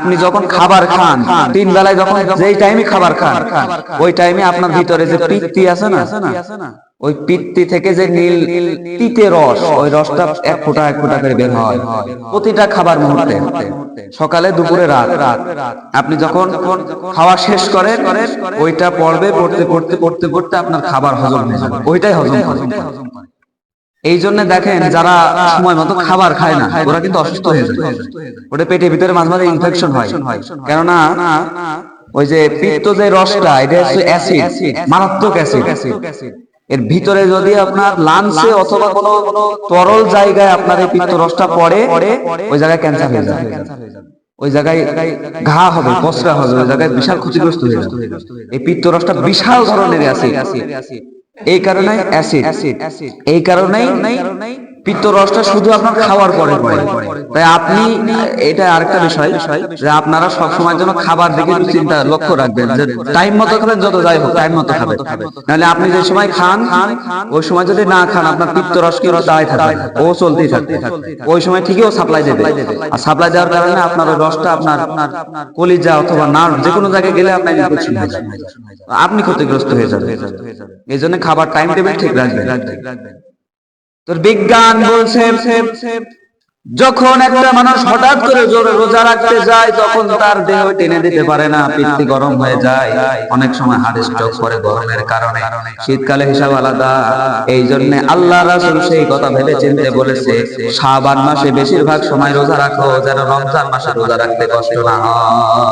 আপনি যখন খাবার খান, তিন বেলায় যখন যেই টাইমে খাবার খান, ওই টাইমে আপনার ভিতরে যে পিত্তি আছে না, ওই পিত্তি থেকে যে নীল তিতে রস, ওই রসটা এক ফোঁটা এক ফোঁটা করে বের হয় প্রতিটা খাবার মুহূর্তে, সকালে দুপুরে রাত। আপনি যখন খাওয়া শেষ করেন, ওইটা পড়বে, পড়তে পড়তে পড়তে পড়তে আপনার খাবার হজম হয়ে যাবে, ওইটাই হজম করে। এই জন্য দেখেন যারা সময় মতো খাবার খায় না, ওরা কিন্তু অসুস্থ হয়ে যায়, ওটা পেটের ভিতরে মাঝে মাঝে ইনফেকশন হয়। কেননা ওই যে পিত্ত যে রসটা, এটা হচ্ছে অ্যাসিড, মারাত্মক অ্যাসিড। এর ভিতরে যদি আপনার লাংসে অথবা কোনো তরল জায়গায় আপনার এই পিত্ত রসটা পড়ে, ওই জায়গায় ক্যান্সার হয়ে যাবে, ওই জায়গায় ঘা হবে, পচরা হবে, ওই জায়গায় বিশাল ক্ষতিগ্রস্ত হয়ে যাবে। এই পিত্ত রসটা বিশাল ধরনের অ্যাসিড, এই কারণে অ্যাসিড, এই কারণেই পিত্ত রসটা শুধু আপনার খাওয়ার পরে পড়ে। তাই আপনি, এটা আরেকটা বিষয় যে আপনারা সব সময়ের জন্য খাবার দিকে চিন্তা লক্ষ্য রাখবেন, যে টাইম মতো খাবেন, যত যাই হোক টাইম মতো খাবেন। নাহলে আপনি যে সময় খান, ওই সময় যদি না খান, আপনার পিত্ত রস কিন্তু দাঁড়ায় থাকবে, ও চলতেই থাকবে, ওই সময় ঠিকই ও সাপ্লাই দেবে। আর সাপ্লাই দেওয়ার কারণে আপনার ওই রসটা আপনার কলিজা অথবা নার্ভ যে কোনো জায়গায় গেলে আপনার ইনফেকশন হয়ে যাবে, আপনি ক্ষতিগ্রস্ত হয়ে যাবেন। এই জন্য খাবার টাইম টেবিল ঠিক রাখবেন। তোর বিজ্ঞান বলছে, যখন একটা মানুষ হঠাৎ করে জোরে রোজা রাখতে যায়, তখন তার দেহ টেনে দিতে পারে না, পিত্তি গরম হয়ে যায়, অনেক সময় হার্ট স্ট্রোক করে গরমের কারণে। শীতকালে হিসাব আলাদা। এই জন্য আল্লাহ রাসূল সেই কথা ভেবে চিন্তে বলেছে, শাবান মাসে বেশিরভাগ সময় রোজা রাখো, যেন রমজান মাসে রোজা রাখতে কষ্ট না হয়।